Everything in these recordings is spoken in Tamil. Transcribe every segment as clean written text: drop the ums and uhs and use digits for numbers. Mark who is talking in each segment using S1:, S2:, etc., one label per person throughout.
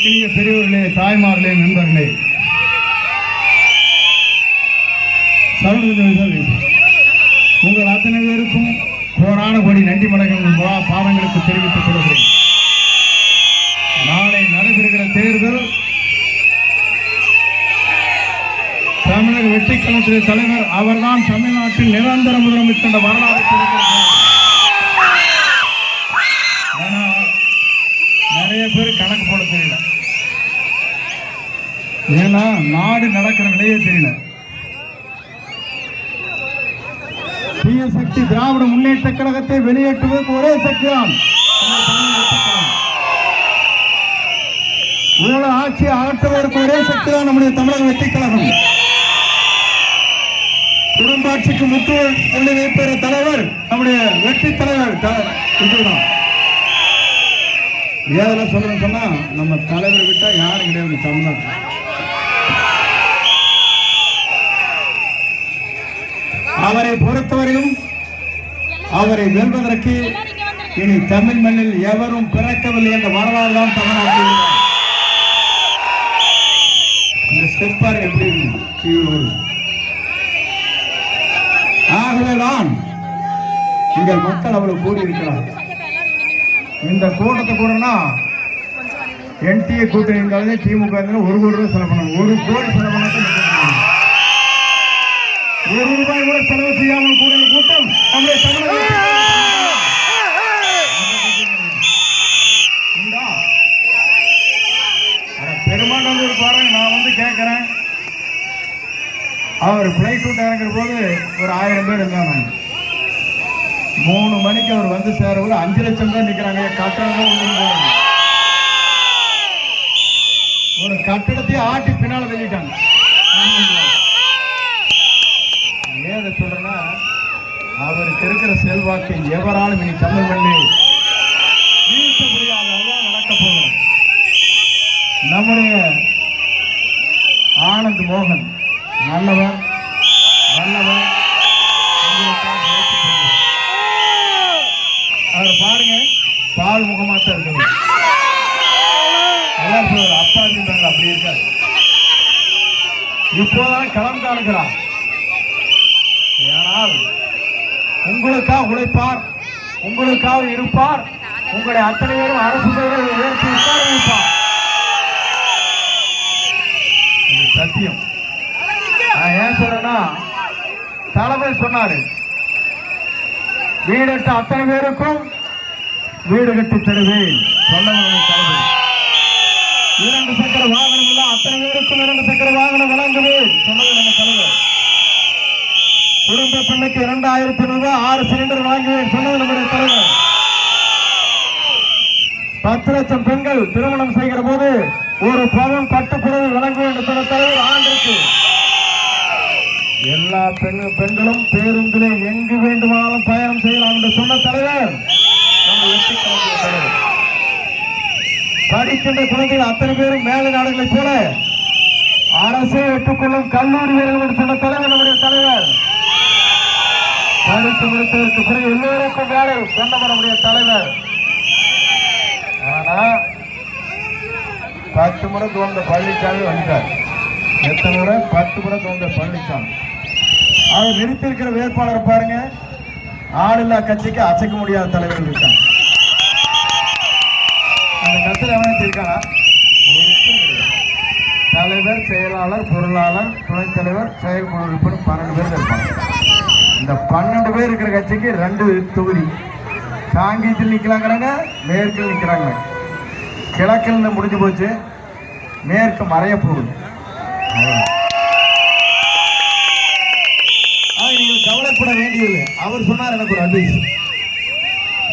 S1: அன்பிற்கினிய பெரியவர்களே, தாய்மார்களே, நண்பர்களே, உங்கள் அத்தனை பேருக்கும் கோடான கோடி நன்றி வணக்கங்கள் பாதங்களுக்கு தெரிவித்துக் கொள்கிறேன். நாளை நடைபெறுகிற தேர்தல் தமிழக வெற்றி கழகத்தின் தலைவர் அவர்தான் தமிழ்நாட்டில் நிரந்தர முதலமைச்சர் என்ற வரலாறு. நிறைய பேர் கணக்கு போட தெரியல, ஏன்னா நாடு நடக்கிற நிலையே தெரியல. தீய சக்தி திராவிட முன்னேற்ற கழகத்தை வெளியேற்றுவதற்கு ஒரே சக்திதான் ஊழல் ஆட்சியை அகற்றுவதற்கு ஒரே சக்திதான் நம்முடைய தமிழக வெற்றி கழகம். குடும்பாட்சிக்கு முற்றுகை கொண்டு வைப்பெற தலைவர் நம்முடைய வெற்றி தலைவர் இதுதான். ஏதெல்லாம் சொல்றேன்னு சொன்னா நம்ம தலைவர் விட்டா யாரும் கிடையாது தமிழ்நாட்டில். அவரை பொறுத்தவரையும் அவரை வெல்வதற்கு இனி தமிழ் மண்ணில் எவரும் பிறக்கவில்லை என்ற வரலாறு தான் தமிழ்நாட்டில். இந்த ஸ்டெப்பார் எப்படி ஆகவேதான் எங்கள் மக்கள் அவ்வளவு கூடியிருக்கிறார். இந்த கூட்டத்தை கூடனா என்டிஏ கூட்டணி இருந்தாலே திமுக இருந்தாலும் 1 கோடி ரூபாய் செலவு பண்ணணும். 1 கோடி செலவு பண்ணாலும் 1 ரூபாய் கூட செலவு செய்யாமல் கூடிய கூட்டம் நம்முடைய தமிழக பெருமாநல்லூர் பாருங்க. நான் வந்து கேட்கிறேன், அவர் பிளைட் விட்டு இறங்குற போது ஒரு 1000 பேர் இருந்தாங்க. 3 மணிக்கு அவர் வந்து சேரவும் 5 லட்சம் பேர் நிற்கிறாங்க. கட்டணம் ஒரு கட்டடத்தையே ஆட்டி பின்னால தள்ளிட்டாங்க. ஏன் சொல்றேன்னா, அவருக்கு இருக்கிற செல்வாக்கை எவராலும் இனி தமிழ் மண்ணில் வீழ்த்த முடியாது. அதுதான் நடக்க போகிறோம். நம்முடைய ஆனந்த் மோகன் நல்லவர், நல்லவர். அவர் பாருங்க, பால் முகமாத்தான் இருக்குது. அப்பா இருந்தாங்க, அப்படி இருக்காரு. இப்போதான் களம் காணுகிறார். ஏனால் உங்களுக்காக உழைப்பார், உங்களுக்காக இருப்பார், உங்களுடைய அத்தனை பேரும் அரசு உயர்த்தி உட்கார வைப்பார். இது சத்தியம். நான் ஏன் சொல்றேன்னா, தலைமை சொன்னாரு, வீடற்ற அத்தனை பேருக்கும் வீடு கட்டி தருவேன் சொன்னவர்கள் தலைமை. 2 சக்கர வாகனம் இல்ல அத்தனை பேருக்கும் 2 சக்கர வாகனம் வழங்குவேன் சொன்னது நம்ம தலைவர். குடும்ப பெண்ணுக்கு 2000 ரூபாய் 6 சிலிண்டர் வாங்குவேன் சொன்னது நம்முடைய தலைவர். 10 லட்சம் பெண்கள் திருமணம் செய்கிற போது 1 பவன் பட்டுப்புடவை வழங்குவேன் என்று சொன்ன தலைவர். ஆண்டிற்கு எல்லா பெண்களும் பேருந்திலே எங்கு வேண்டுமானாலும் பயணம் செய்யலாம் என்று சொன்ன தலைவர். படிக்கின்ற குழந்தைகள் அத்தனை பேரும் மேலை நாடுகளைப் போல அரசை ஏற்றுக்கொள்ளும் கல்லூரி வீரர்கள் என்று சொன்ன தலைவர் நம்முடைய தலைவர். படித்து முடித்ததற்கு பிறகு எல்லோருக்கும் வேலை சொன்னவர் நம்முடைய தலைவர். ஆனா 10 முறை தோன்ற பழனிசாமி வந்தார். எத்தனை முறை? 10 முறை தோன்ற பழனிசாமி. அவர் நிறுத்திருக்கிற வேட்பாளரை பாருங்க, ஆளில்லா கட்சிக்கு அசைக்க முடியாத தலைவர்கள் இருக்காங்க. அந்த கட்சியில் எவனே இருக்கானா? தலைவர், செயலாளர், பொருளாளர், துணைத் தலைவர், செயற்குழு உறுப்பினர் 12 பேர் இருப்பாங்க. இந்த 12 பேர் இருக்கிற கட்சிக்கு 2 தொகுதி சாங்கியத்தில் நிற்கலாங்கிறாங்க, மேற்கில் நிற்கிறாங்க. கிழக்கில் முடிஞ்சு போச்சு, மேற்கு மறைய போகுது. நீங்கள் கவலைப்பட வேண்டியதில்லை. அவர் சொன்னார், எனக்கு ஒரு அட்வைஸ்.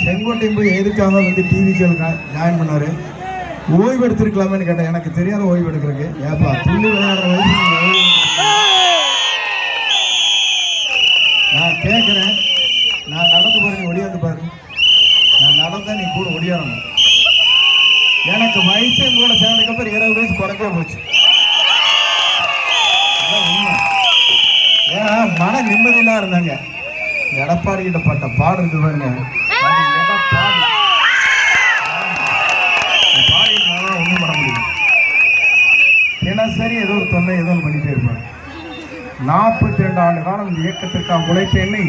S1: செங்கோட்டையும் போய் எதுக்காக வந்து டிவி சேனல் ஜாயின் பண்ணாரு, ஓய்வு எடுத்திருக்கலாமேன்னு கேட்டேன். எனக்கு தெரியாத ஓய்வு எடுக்கிறதுக்கு. ஏப்பா, துள்ளி விளையாடுற வயசு ஓய்வு. நான் கேட்குறேன், நான் நடந்து போறேன், நீ ஒடியாந்து பாரு. நான் நடந்தா நீ கூட ஒடியாடணும். எனக்கு வயசு கூட சேர்ந்ததுக்கப்புறம் 20 வயசு குறைஞ்சே போச்சு. ஏன்னா மன நிம்மதியெல்லாம் இருந்தாங்க. எடப்பாடி கிட்ட பட்ட பாடு இருக்கு பாருங்க. பாடி ஒன்றும் பண்ண முடியும். 42 ஆண்டு காலம் இந்த இயக்கத்திற்காக உழைத்த என்னை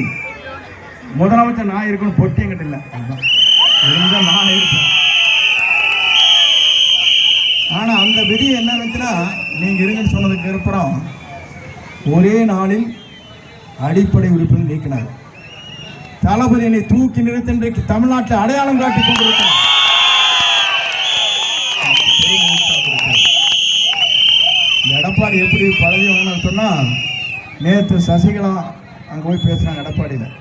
S1: முதலமைச்சர் நான் இருக்கணும் பொட்டி என்கிட்ட இல்லை, நான் இருப்பேன். ஆனா அந்த விதி என்ன இருந்துச்சுன்னா, நீங்க இருங்கன்னு சொன்னதுக்கு அப்புறம் ஒரே நாளில் அடிப்படை உறுப்பினர் நீக்கினார். தளபதி என்னை தூக்கி நிறுத்தி இன்றைக்கு தமிழ்நாட்டில் அடையாளம் காட்டிக் கொண்டிருக்கிறார். எடப்பாடி எப்படி பதவி வாங்கினான்னு சொன்னா, நேற்று சசிகலா அங்கே போய் பேசுறாங்க எடப்பாடியில்.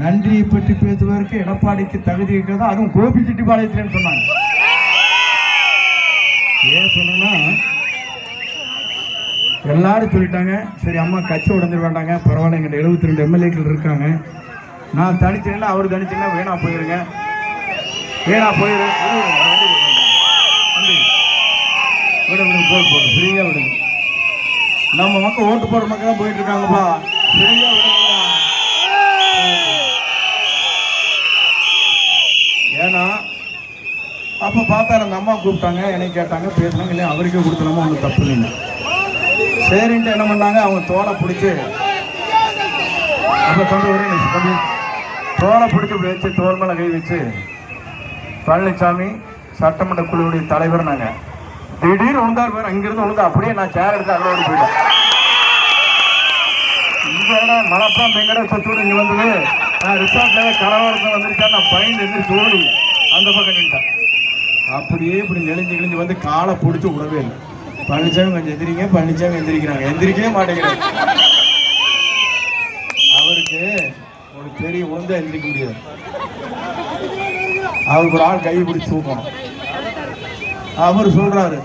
S1: நன்றியை பற்றி பேசுவதற்கு எடப்பாடிக்கு தகுதி இருக்கிறதா, அதுவும் கோபிச்செட்டிப்பாளையத்தில்னு சொன்னாங்க. ஏன் சொன்னா, எல்லாரும் சொல்லிட்டாங்க, சரி அம்மா கட்சி உடஞ்சிட வேண்டாங்க, பரவாயில்ல எங்கிட்ட 72 எம்எல்ஏக்கள் இருக்காங்க, நான் தனிச்சேன்னா அவர் தனிச்சேன்னா வேணா போயிருங்க, வேணா போயிரு, போட்டு போட்டு ஃப்ரீயா விடுங்க. நம்ம மக்கள் ஓட்டு போடுற மக்கள் தான் போயிட்டு இருக்காங்கப்பா, ஃப்ரீயா விடுங்க. ஏன்னா அப்போ பார்த்தா அந்த அம்மா கூப்பிட்டாங்க, என்னை கேட்டாங்க, பேசினாங்க, இல்லையா அவருக்கே கொடுத்தலாமா, ஒன்றும் தப்பு இல்லைங்க. சரின்ட்டு என்ன பண்ணாங்க, அவங்க தோலை பிடிச்சி அப்போ சொந்த ஒரே நிமிஷம் தோலை பிடிச்சி வச்சு தோல் மேலே கை வச்சு, பழனிசாமி சட்டமன்ற குழுவுடைய தலைவர் நாங்கள், திடீர்னு உழுந்தார் பேர், அங்கிருந்து உழுந்தா அப்படியே நான் சேர் எடுத்து அங்கே ஓடி போயிட்டேன். இங்கே மலப்பா பெங்கட சொத்தூர் இங்கே வந்தது, நான் ரிசார்ட்ல கலவரத்தில் வந்துருக்கேன், நான் பயந்து எந்திரிச்சு ஓடி அந்த பக்கம் நின்ட்டேன். அப்படியே இப்படி நெளிஞ்சு கிழிஞ்சு வந்து காலை பிடிச்சி விடவே இல்லை. பழனிசாமி கொஞ்சம் எந்திரிங்க, பழனிசாமி எந்திரிக்கிறாங்க, எந்திரிக்கவே மாட்டேங்கிறாங்க. அவருக்கு ஒரு பெரிய உழுந்தா எந்திரிக்க முடியாது, அவருக்கு ஒரு ஆள் கையை பிடிச்சி தூக்கணும். அவர் சொல்றாரு,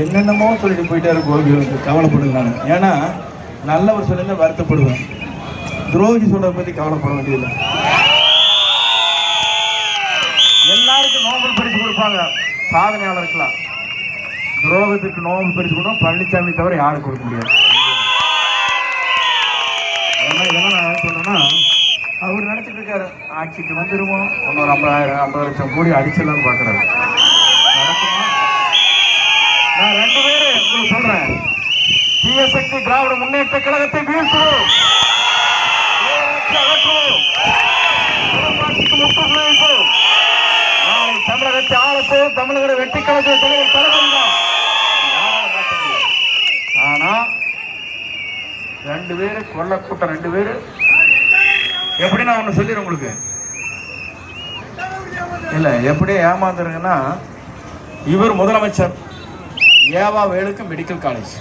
S1: என்னென்னமோ சொல்லிட்டு போயிட்டாரு கோபி, கவலைப்படுங்க. நான் ஏன்னா நல்லவர் சொல்லியிருந்தா வருத்தப்படுவேன், துரோகி சொல்றதை பத்தி கவலைப்பட வேண்டியதில்லை. எல்லாருக்கும் நோபல் பரிசு கொடுப்பாங்க, சாதனையாளருக்கலாம். துரோகத்துக்கு நோபல் பரிசு கொடுத்தோம் பழனிசாமி தவிர யாரும் கொடுக்க முடியாது. ஏன்னா இதெல்லாம் நான் சொல்றேன்னா, அவர் நினைச்சிட்டு இருக்காரு ஆட்சிக்கு வந்துருவோம், இன்னொரு 50 லட்சம் கோடி அடிச்சிடலாம்னு பாக்குறாரு. நான் 2 பேரு உங்களுக்கு சொல்றேன், தீயசக்தி திராவிட முன்னேற்ற கழகத்தை வீழ்த்துவோம், தமிழகத்தை ஆளப்போம், தமிழக வெற்றி கழக தலைவர் தலைவர். ஆனா 2 பேரு கொல்ல கூட்டம், 2 பேரு எப்படி நான் ஒண்ணு சொல்லிடுறேன் உங்களுக்கு, இல்ல எப்படி ஏமாந்துருங்கன்னா, இவர் முதலமைச்சர், ஏவா வேலுக்கு மெடிக்கல் காலேஜ்,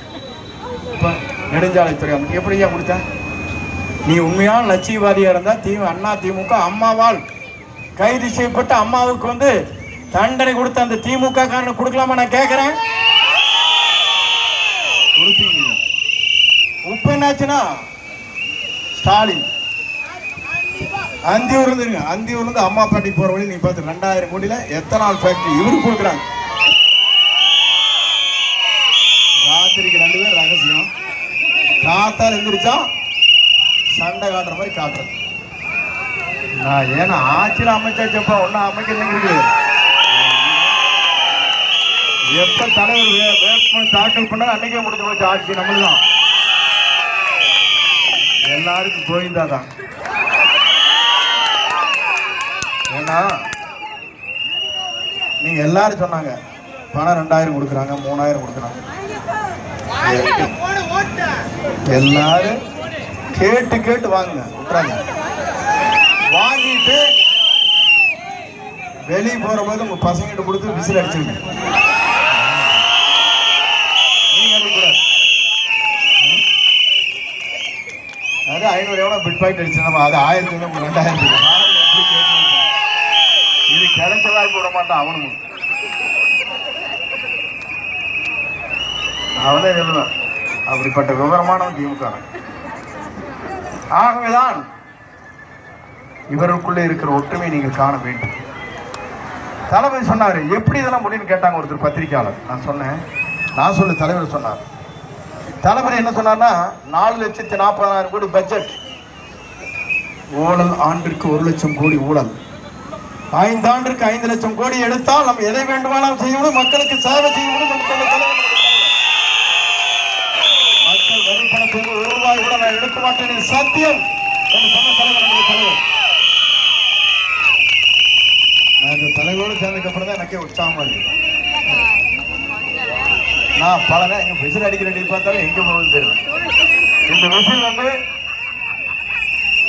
S1: இப்ப நெடுஞ்சாலைத்துறை அமைச்சர், எப்படியா கொடுத்த? நீ உண்மையான லட்சியவாதியா இருந்தா அண்ணா திமுக அம்மாவால் கைது செய்யப்பட்ட அம்மாவுக்கு வந்து தண்டனை கொடுத்த அந்த திமுக காரனை கொடுக்கலாமா நான் கேட்கிறேன்? கொடுத்தீங்க. இப்ப என்னாச்சுன்னா, ஸ்டாலின் அந்தியூர்ல இருங்க, அந்தியூர்ல இருந்து அம்மாப்பேட்டை போற வழி நீ பார்த்து 2000 கோடியில எத்தனால் ஃபேக்டரி இவருக்கு கொடுக்குறாங்க. ராத்திரிக்கு 2 பேர் ரகசியம், காத்தால் எந்திரிச்சா சண்டை காட்டுற மாதிரி காட்டுறது. நான் ஏன்னா ஆட்சியில் அமைச்சாச்சப்பா, ஒன்னும் அமைக்கிறது. எப்ப தலைவர் வேட்புமனு தாக்கல் பண்ணாலும் அன்னைக்கே முடிஞ்சு போச்சு ஆட்சி. நம்மளுதான் எல்லாருக்கும் கோவிந்தா தான். ஏன்னா நீங்க எல்லாரும் சொன்னாங்க பணம் 2000 கொடுக்குறாங்க, 3000 கொடுக்குறாங்க. எல்லாரும் கேட்டு கேட்டு வாங்குங்க, விட்டுறாங்க. வாங்கிட்டு வெளியே போற போது உங்க பசங்கிட்ட கொடுத்து விசில் அடிச்சிருங்க. நீங்க அடிக்கூடாது. அது 500 எவ்வளவு பிட் பாயிண்ட் அடிச்சு, நம்ம அது 1000 2000 இது கிடைச்ச வாய்ப்பு விட மாட்டான் அவனும். அவனே எழுதுவேன், அப்படிப்பட்ட விவரமானவன் திமுக. ஆகவேதான் இவருக்குள்ளே இருக்கிற ஒற்றுமை நீங்கள் காண வேண்டும். தலைவர் சொன்னாரு, எப்படி இதெல்லாம் முடியும்னு கேட்டாங்க ஒருத்தர் பத்திரிகையாளர். நான் சொன்னேன், நான் சொல்ல தலைவர் சொன்னார். தலைவர் என்ன சொன்னார்னா, 4,40,000 கோடி பட்ஜெட் ஊழல், ஆண்டிற்கு 1 லட்சம் கோடி ஊழல், 5 ஆண்டிற்கு 5 லட்சம் கோடி எடுத்தால் நம்ம எதை வேண்டுமானாலும் செய்யணும், மக்களுக்கு சேவை செய்யணும். மக்கள் வரி பணத்தை ரூபாய் கூட நான் எடுக்க மாட்டேன் சத்தியம் என்று சொன்ன தலைவர் நம்முடைய தலைவர். நான் இந்த தலைவரோடு சேர்ந்ததுக்கு அப்புறம் தான் எனக்கே உற்சாகமா இருக்கு. நான் பல எங்க விசில் அடிக்கிற அடி பார்த்தாலும் எங்க போகுது தெரியும். இந்த விசில் வந்து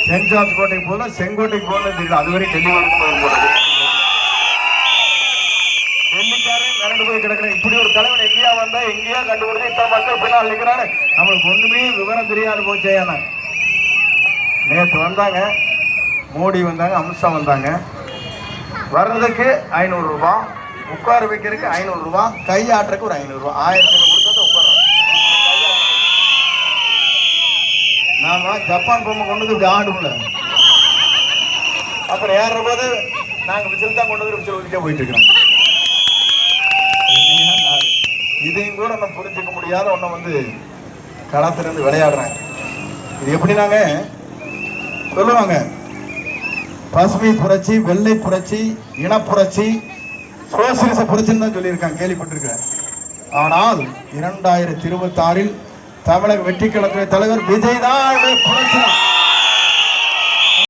S1: சென்ட் ஜார்ஜ் கோட்டைக்கு போகல, செங்கோட்டைக்கு போகல தெரியல. அதுவரை டெல்லி வரைக்கும் போகுது. டெல்லிக்காரே மிரண்டு போய் கிடக்குறேன். இப்படி ஒரு தலைவன் எங்கேயா வந்தா எங்கேயா கண்டுபிடிச்சு இத்தனை மக்கள் பின்னால் நிற்கிறாரு. நம்மளுக்கு ஒண்ணுமே விவரம் தெரியாது போச்சே. நேற்று வந்தாங்க, மோடி வந்தாங்க, அமித்ஷா வந்தாங்க. வர்றதுக்கு 500 ரூபாய், உட்கார வைக்கிறதுக்கு 500 ரூபாய், கை ஆட்டுறதுக்கு ஒரு 500 ரூபாய், 1000 கொடுத்தா உட்காரோம். நாம ஜப்பான் பொம்மை கொண்டு வந்து இப்படி ஆடும்ல, அப்புறம் ஏறுற போது நாங்க விசில் தான் கொண்டு வந்து விசில் ஊதிட்டே போயிட்டு இருக்கிறோம். இதையும் கூட நம்ம புரிஞ்சுக்க முடியாத ஒன்ன வந்து களத்திலிருந்து விளையாடுறாங்க. இது எப்படி நாங்க சொல்லுவாங்க, பசுமை புரட்சி, வெள்ளை புரட்சி, இனப்புரட்சி, சோசியலிச புரட்சின்னு தான் சொல்லியிருக்காங்க, கேள்விப்பட்டிருக்கிறேன். ஆனால் 2026 தமிழக வெற்றி கழக தலைவர் விஜய் தான் புரட்சி.